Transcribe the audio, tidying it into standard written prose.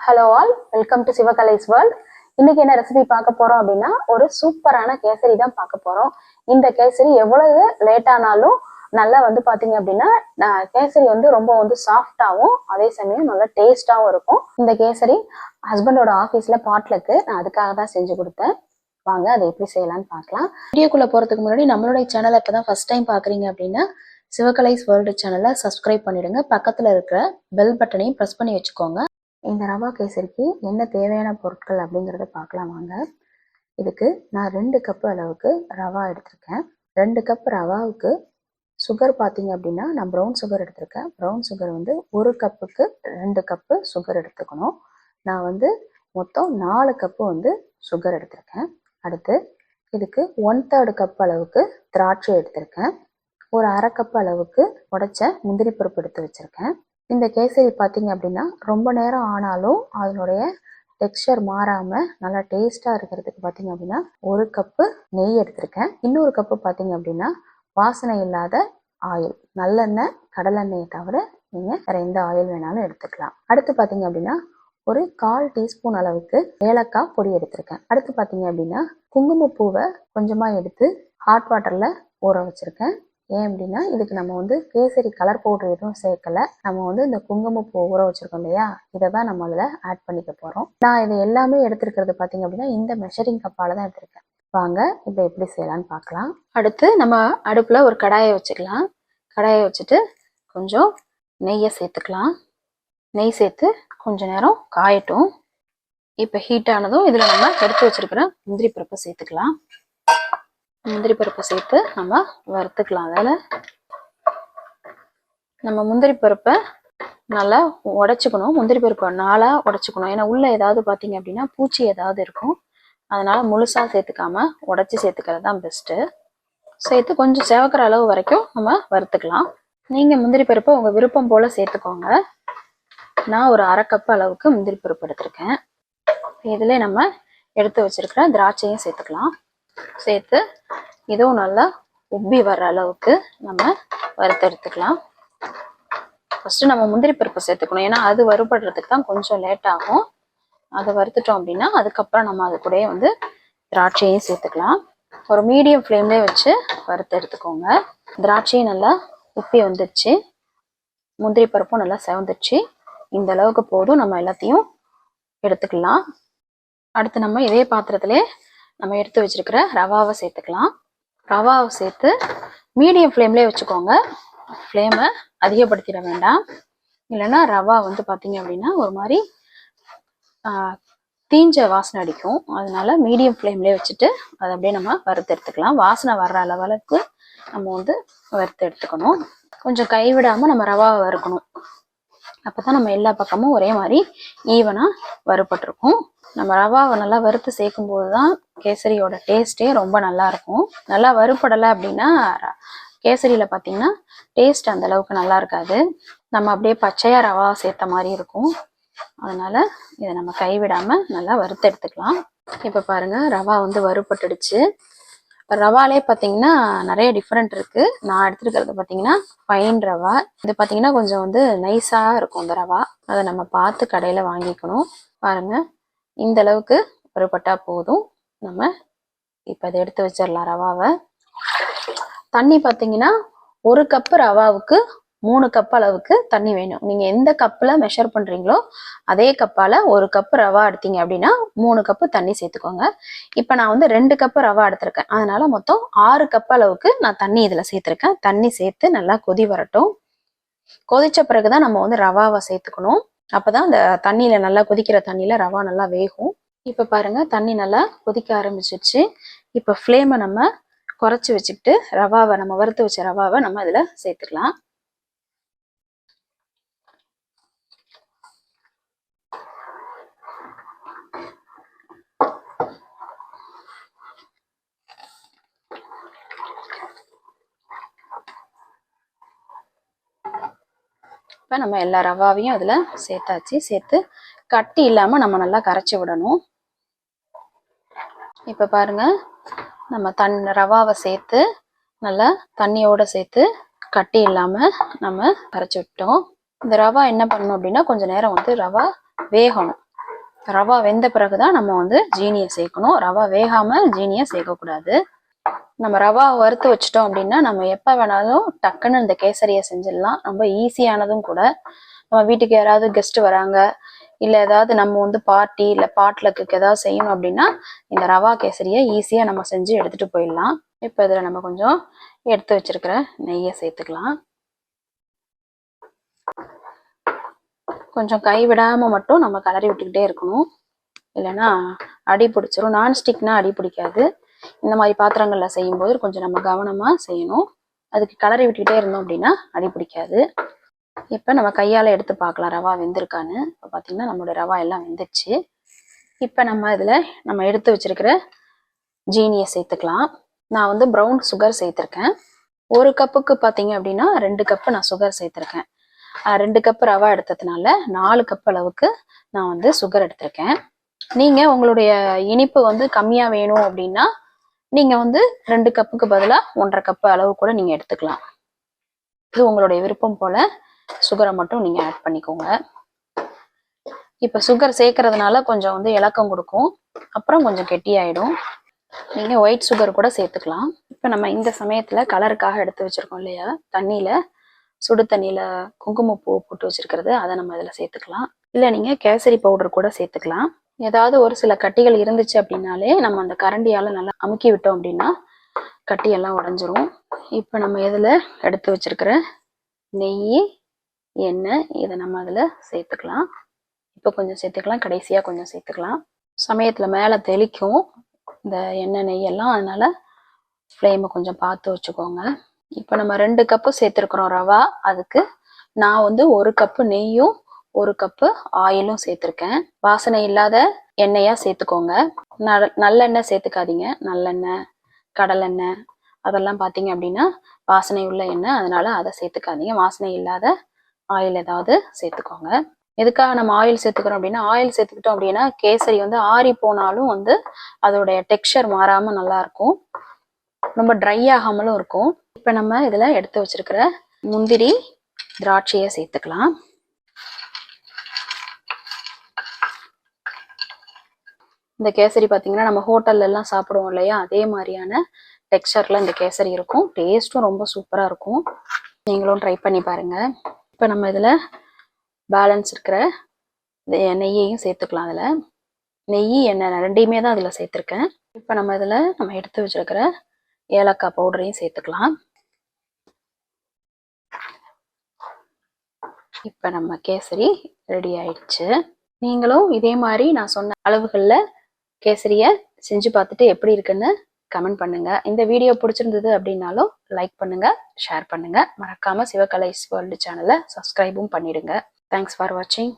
Hello all, welcome to Sivakalai's world. இன்னைக்கு என்ன recipe பார்க்க போறோம் அப்படின்னா, ஒரு சூப்பரான கேசரி தான் பார்க்க போறோம். இந்த கேசரி எவ்வளவு லேட் ஆனாலும் நல்லா பாத்தீங்க அப்படின்னா கேசரி ரொம்ப சாஃப்டாகவும் அதே சமயம் நல்லா டேஸ்டாவும் இருக்கும். இந்த கேசரி ஹஸ்பண்டோட ஆஃபீஸ்ல பாட்லுக்கு நான் அதுக்காக தான் செஞ்சு கொடுத்தேன். வாங்க அதை எப்படி செய்யலாம்னு பார்க்கலாம். வீடியோக்குள்ள போறதுக்கு முன்னாடி நம்மளுடைய சேனலை இப்பதான் ஃபர்ஸ்ட் டைம் பாக்குறீங்க அப்படின்னா சிவகலைஸ் வேர்ல்டு சேனலை சப்ஸ்கிரைப் பண்ணிடுங்க. பக்கத்துல இருக்கிற பெல் பட்டனையும் ப்ரெஸ் பண்ணி வச்சுக்கோங்க. இந்த ரவா கேசரிக்கு என்ன தேவையான பொருட்கள் அப்படிங்கிறத பார்க்கலாம் வாங்க. இதுக்கு நான் 2 கப்பு அளவுக்கு ரவா எடுத்திருக்கேன். 2 கப் ரவாவுக்கு சுகர் பார்த்தீங்க அப்படின்னா நான் ப்ரௌன் சுகர் எடுத்திருக்கேன். ப்ரௌன் சுகர் 1 கப்புக்கு 2 கப்பு சுகர் எடுத்துக்கணும். நான் மொத்தம் 4 கப்பு சுகர் எடுத்திருக்கேன். அடுத்து இதுக்கு 1/3 கப் அளவுக்கு திராட்சை எடுத்திருக்கேன். ஒரு 1/2 கப் அளவுக்கு உடைச்ச முந்திரி பருப்பு எடுத்து வச்சிருக்கேன். இந்த கேசரி பார்த்தீங்க அப்படின்னா ரொம்ப நேரம் ஆனாலும் அதனுடைய டெக்ஸ்சர் மாறாமல் நல்லா டேஸ்ட்டாக இருக்கிறதுக்கு பார்த்தீங்க அப்படின்னா 1 கப்பு நெய் எடுத்திருக்கேன். இன்னொரு கப்பு பார்த்தீங்க அப்படின்னா வாசனை இல்லாத ஆயில், நல்லெண்ணெய், கடலெண்ணெயை தவிர நீங்கள் வேறு எந்த ஆயில் வேணாலும் எடுத்துக்கலாம். அடுத்து பார்த்தீங்க அப்படின்னா ஒரு 1/4 டீஸ்பூன் அளவுக்கு ஏலக்காய் பொடி எடுத்திருக்கேன். அடுத்து பார்த்தீங்க அப்படின்னா குங்குமப்பூவை கொஞ்சமாக எடுத்து ஹாட் வாட்டரில் ஊற வச்சுருக்கேன். ஏன் அப்படின்னா இதுக்கு நம்ம கேசரி கலர் பவுடர் எதுவும் சேர்க்கல. நம்ம இந்த குங்குமப்பூ ஊற வச்சிருக்கோம் இல்லையா, இதை தான் நம்ம அதில் ஆட் பண்ணிக்க போகிறோம். நான் இது எல்லாமே எடுத்துருக்கிறது பார்த்தீங்க அப்படின்னா இந்த மெஷரிங் கப்பால் தான் எடுத்திருக்கேன். வாங்க இப்போ எப்படி செய்யலான்னு பார்க்கலாம். அடுத்து நம்ம அடுப்பில் ஒரு கடாயை வச்சுக்கலாம். கடாயை வச்சுட்டு கொஞ்சம் நெய்யை சேர்த்துக்கலாம். நெய் சேர்த்து கொஞ்ச நேரம் காயட்டும். இப்போ ஹீட் ஆனதும் இதில் நம்ம எடுத்து வச்சிருக்கிற முந்திரி பருப்பை சேர்த்துக்கலாம். முந்திரி பருப்பை சேர்த்து நம்ம வறுத்துக்கலாம். அதில் நம்ம முந்திரி பருப்பை நல்லா உடைச்சிக்கணும். முந்திரி பருப்பை நாளாக உடைச்சிக்கணும். ஏன்னா உள்ளே ஏதாவது பார்த்தீங்க அப்படின்னா பூச்சி ஏதாவது இருக்கும். அதனால முழுசாக சேர்த்துக்காம உடைச்சி சேர்த்துக்கிறது தான் பெஸ்ட்டு. சேர்த்து கொஞ்சம் செவக்கிற அளவு வரைக்கும் நம்ம வறுத்துக்கலாம். நீங்கள் முந்திரி பருப்பை உங்கள் விருப்பம் போல் சேர்த்துக்கோங்க. நான் ஒரு 1/2 கப் அளவுக்கு முந்திரி பருப்பு எடுத்திருக்கேன். இதில் நம்ம எடுத்து வச்சிருக்கிற திராட்சையும் சேர்த்துக்கலாம். சேர்த்து இதுவும் நல்லா உப்பி வர்ற அளவுக்கு நம்ம வறுத்து எடுத்துக்கலாம். ஃபர்ஸ்ட் நம்ம முந்திரி பருப்பு சேர்த்துக்கணும். ஏன்னா அது வறுபடுறதுக்கு தான் கொஞ்சம் லேட் ஆகும். அதை வறுத்துட்டோம் அப்படின்னா அதுக்கப்புறம் நம்ம அது கூட திராட்சையும் சேர்த்துக்கலாம். ஒரு மீடியம் ஃப்ளேம்லேயே வச்சு வறுத்து எடுத்துக்கோங்க. திராட்சையும் நல்லா உப்பி வந்துடுச்சு, முந்திரி பருப்பும் நல்லா செவந்துடுச்சு. இந்த அளவுக்கு போதும். நம்ம எல்லாத்தையும் எடுத்துக்கலாம். அடுத்து நம்ம இதே பாத்திரத்திலே நம்ம எடுத்து வச்சிருக்கிற ரவாவை சேர்த்துக்கலாம். ரவாவை சேர்த்து மீடியம் ஃப்ளேம்லேயே வச்சுக்கோங்க. ஃப்ளேமை அதிகப்படுத்திட வேண்டாம். இல்லைன்னா ரவா பார்த்தீங்க அப்படின்னா ஒரு மாதிரி தீஞ்ச வாசனை அடிக்கும். அதனால மீடியம் ஃப்ளேம்லேயே வச்சுட்டு அதை அப்படியே நம்ம வறுத்து எடுத்துக்கலாம். வாசனை வர்ற அளவுக்கு நம்ம வறுத்து எடுத்துக்கணும். கொஞ்சம் கைவிடாமல் நம்ம ரவாவை வறுக்கணும். அப்போ தான் நம்ம எல்லா பக்கமும் ஒரே மாதிரி ஈவனாக வறுபட்டிருக்கும். நம்ம ரவாவை நல்லா வறுத்து சேர்க்கும் போது தான் கேசரியோட டேஸ்ட்டே ரொம்ப நல்லா இருக்கும். நல்லா வறுபடலை அப்படின்னா கேசரியில் பார்த்தீங்கன்னா டேஸ்ட் அந்த அளவுக்கு நல்லா இருக்காது. நம்ம அப்படியே பச்சையாக ரவா சேர்த்த மாதிரி இருக்கும். அதனால இதை நம்ம கைவிடாமல் நல்லா வறுத்து எடுத்துக்கலாம். இப்போ பாருங்க, ரவா வறுபட்டுடுச்சு. ரவாலே பார்த்தீங்கன்னா நிறைய டிஃப்ரெண்ட் இருக்கு. நான் எடுத்துருக்கிறது பார்த்தீங்கன்னா ஃபைன் ரவா. இது பார்த்தீங்கன்னா கொஞ்சம் நைஸாக இருக்கும் இந்த ரவா. அதை நம்ம பார்த்து கடையில் வாங்கிக்கணும். பாருங்க, இந்த அளவுக்கு வறுபட்டா போதும். நம்ம இப்போ அதை எடுத்து வச்சிடலாம். ரவாவை தண்ணி பார்த்தீங்கன்னா 1 கப்பு ரவாவுக்கு 3 கப் அளவுக்கு தண்ணி வேணும். நீங்க எந்த கப்பில் மெஷர் பண்றீங்களோ அதே கப்பால 1 கப்பு ரவா எடுத்தீங்க அப்படின்னா 3 கப்பு தண்ணி சேர்த்துக்கோங்க. இப்போ நான் 2 கப்பு ரவா எடுத்திருக்கேன். அதனால மொத்தம் 6 கப் அளவுக்கு நான் தண்ணி இதுல சேர்த்திருக்கேன். தண்ணி சேர்த்து நல்லா கொதி வரட்டும். கொதிச்ச பிறகுதான் நம்ம ரவாவை சேர்த்துக்கணும். அப்பதான் அந்த தண்ணியில நல்லா கொதிக்கிற தண்ணியில ரவா நல்லா வேகும். இப்ப பாருங்க, தண்ணி நல்லா கொதிக்க ஆரம்பிச்சிருச்சு. இப்ப ஃப்ளேமை நம்ம குறைச்சி வச்சுக்கிட்டு ரவாவை, நம்ம வறுத்து வச்ச ரவாவை நம்ம இதுல சேர்த்துக்கலாம். இப்போ நம்ம எல்லா ரவாவையும் அதில் சேர்த்தாச்சு. சேர்த்து கட்டி இல்லாமல் நம்ம நல்லா கரைச்சி விடணும். இப்போ பாருங்க, நம்ம ரவாவை சேர்த்து நல்லா தண்ணியோட சேர்த்து கட்டி இல்லாமல் நம்ம கரைச்சி விட்டோம். இந்த ரவா என்ன பண்ணணும் அப்படின்னா கொஞ்ச நேரம் ரவா வேகணும். ரவா வெந்த பிறகுதான் நம்ம வந்து ஜீனியை சேர்க்கணும். ரவா வேகாம ஜீனியை சேர்க்கக்கூடாது. நம்ம ரவா வறுத்து வச்சிட்டோம் அப்படின்னா நம்ம எப்ப வேணாலும் டக்குன்னு இந்த கேசரியை செஞ்சிடலாம். ரொம்ப ஈஸியானதும் கூட. நம்ம வீட்டுக்கு யாராவது கெஸ்ட் வராங்க, இல்ல ஏதாவது நம்ம வந்து பார்ட்டி இல்ல பாட்லக்கு ஏதாவது செய்யணும் அப்படின்னா இந்த ரவா கேசரியை ஈஸியா நம்ம செஞ்சு எடுத்துட்டு போயிடலாம். இப்ப இதுல நம்ம கொஞ்சம் எடுத்து வச்சிருக்கிற நெய்யை சேர்த்துக்கலாம். கொஞ்சம் கை விடாம மட்டும் நம்ம கலரி விட்டுக்கிட்டே இருக்கணும், இல்லைன்னா அடி பிடிச்சிரும். நான்ஸ்டிக்னா அடி பிடிக்காது. இந்த மாதிரி பாத்திரங்கள்ல செய்யும் போது கொஞ்சம் நம்ம கவனமா செய்யணும். அதுக்கு கலரி விட்டுக்கிட்டே இருந்தோம் அப்படின்னா அடி பிடிக்காது. இப்ப நம்ம கையால எடுத்து பார்க்கலாம் ரவா வெந்திருக்கான்னு. இப்ப பாத்தீங்கன்னா நம்மளோட ரவா எல்லாம் வெந்துருச்சு. இப்ப நம்ம இதுல நம்ம எடுத்து வச்சிருக்கிற ஜீனியை சேர்த்துக்கலாம். நான் வந்து ப்ரௌன் சுகர் சேர்த்திருக்கேன். 1 கப்புக்கு பாத்தீங்க அப்படின்னா 2 கப்பு நான் சுகர் சேர்த்திருக்கேன். 2 கப்பு ரவா எடுத்ததுனால 4 கப் அளவுக்கு நான் வந்து சுகர் எடுத்திருக்கேன். நீங்க உங்களுடைய இனிப்பு வந்து கம்மியா வேணும் அப்படின்னா நீங்க வந்து 2 கப்புக்கு பதிலா 1.5 கப்பு அளவு கூட நீங்க எடுத்துக்கலாம். இது உங்களுடைய விருப்பம் போல சுகரை மட்டும் நீங்க ஆட் பண்ணிக்கோங்க. இப்ப சுகர் சேர்க்கறதுனால கொஞ்சம் வந்து இலக்கம் கொடுக்கும், அப்புறம் கொஞ்சம் கெட்டியாயிடும். நீங்க ஒயிட் சுகர் கூட சேர்த்துக்கலாம். இப்ப நம்ம இந்த சமயத்துல கலருக்காக எடுத்து வச்சிருக்கோம் இல்லையா, தண்ணியில சுடு தண்ணியில குங்குமப்பூ போட்டு வச்சிருக்கிறது, அதை நம்ம இதுல சேர்த்துக்கலாம். இல்ல நீங்க கேசரி பவுடர் கூட சேர்த்துக்கலாம். ஏதாவது ஒரு சில கட்டிகள் இருந்துச்சு அப்படின்னாலே நம்ம அந்த கரண்டியால நல்லா அமுக்கி விட்டோம் அப்படின்னா கட்டியெல்லாம் உடைஞ்சிரும். இப்ப நம்ம இதுல எடுத்து வச்சிருக்கிற நெய், எண்ணெய் இதை நம்ம அதுல சேர்த்துக்கலாம். இப்ப கொஞ்சம் சேர்த்துக்கலாம், கடைசியா கொஞ்சம் சேர்த்துக்கலாம். சமயத்துல மேல தெளிக்கும் இந்த எண்ணெய் நெய் எல்லாம், அதனால ஃப்ளேமை கொஞ்சம் பார்த்து வச்சுக்கோங்க. இப்ப நம்ம 2 கப்பு சேர்த்திருக்கிறோம் ரவா. அதுக்கு நான் வந்து 1 கப்பு நெய்யும் 1 கப்பு ஆயிலும் சேர்த்திருக்கேன். வாசனை இல்லாத எண்ணெயா சேர்த்துக்கோங்க. நல்லெண்ணெய் சேர்த்துக்காதீங்க. நல்லெண்ணெய், கடலெண்ணெய் அதெல்லாம் பார்த்தீங்க அப்படின்னா வாசனை உள்ள எண்ணெய், அதனால அதை சேர்த்துக்காதீங்க. வாசனை இல்லாத ஆயில் ஏதாவது சேர்த்துக்கோங்க. எதுக்காக நம்ம ஆயில் சேர்த்துக்கிறோம் அப்படின்னா, ஆயில் சேர்த்துக்கிட்டோம் அப்படின்னா கேசரி வந்து ஆறி போனாலும் வந்து அதோடைய டெக்ஸ்சர் மாறாம நல்லா இருக்கும், ரொம்ப ட்ரை ஆகாமலும் இருக்கும். இப்ப நம்ம இதுல எடுத்து வச்சிருக்கிற முந்திரி, திராட்சையை சேர்த்துக்கலாம். இந்த கேசரி பாத்தீங்கன்னா நம்ம ஹோட்டல்ல எல்லாம் சாப்பிடுவோம் இல்லையா, அதே மாதிரியான டெக்ஸ்சர்ல இந்த கேசரி இருக்கும். டேஸ்டும் ரொம்ப சூப்பரா இருக்கும். நீங்களும் ட்ரை பண்ணி பாருங்க. இப்ப நம்ம இதுல பேலன்ஸ் இருக்கிற நெய்யையும் சேர்த்துக்கலாம். அதுல நெய், எண்ணெய் ரெண்டையுமே தான் அதுல சேர்த்திருக்கேன். இப்ப நம்ம இதுல நம்ம எடுத்து வச்சிருக்கிற ஏலக்காய் பவுடரையும் சேர்த்துக்கலாம். இப்ப நம்ம கேசரி ரெடி ஆயிடுச்சு. நீங்களும் இதே மாதிரி நான் சொன்ன அளவுகள்ல கேசரிய செஞ்சு பார்த்துட்டு எப்படி இருக்குன்னு கமெண்ட் பண்ணுங்க. இந்த வீடியோ பிடிச்சிருந்தது அப்படின்னாலும் லைக் பண்ணுங்க, ஷேர் பண்ணுங்க. மறக்காம சிவகலைஸ் வேர்ல்டு சேனலை சப்ஸ்கிரைபும் பண்ணிடுங்க. தேங்க்ஸ் ஃபார் வாட்சிங்.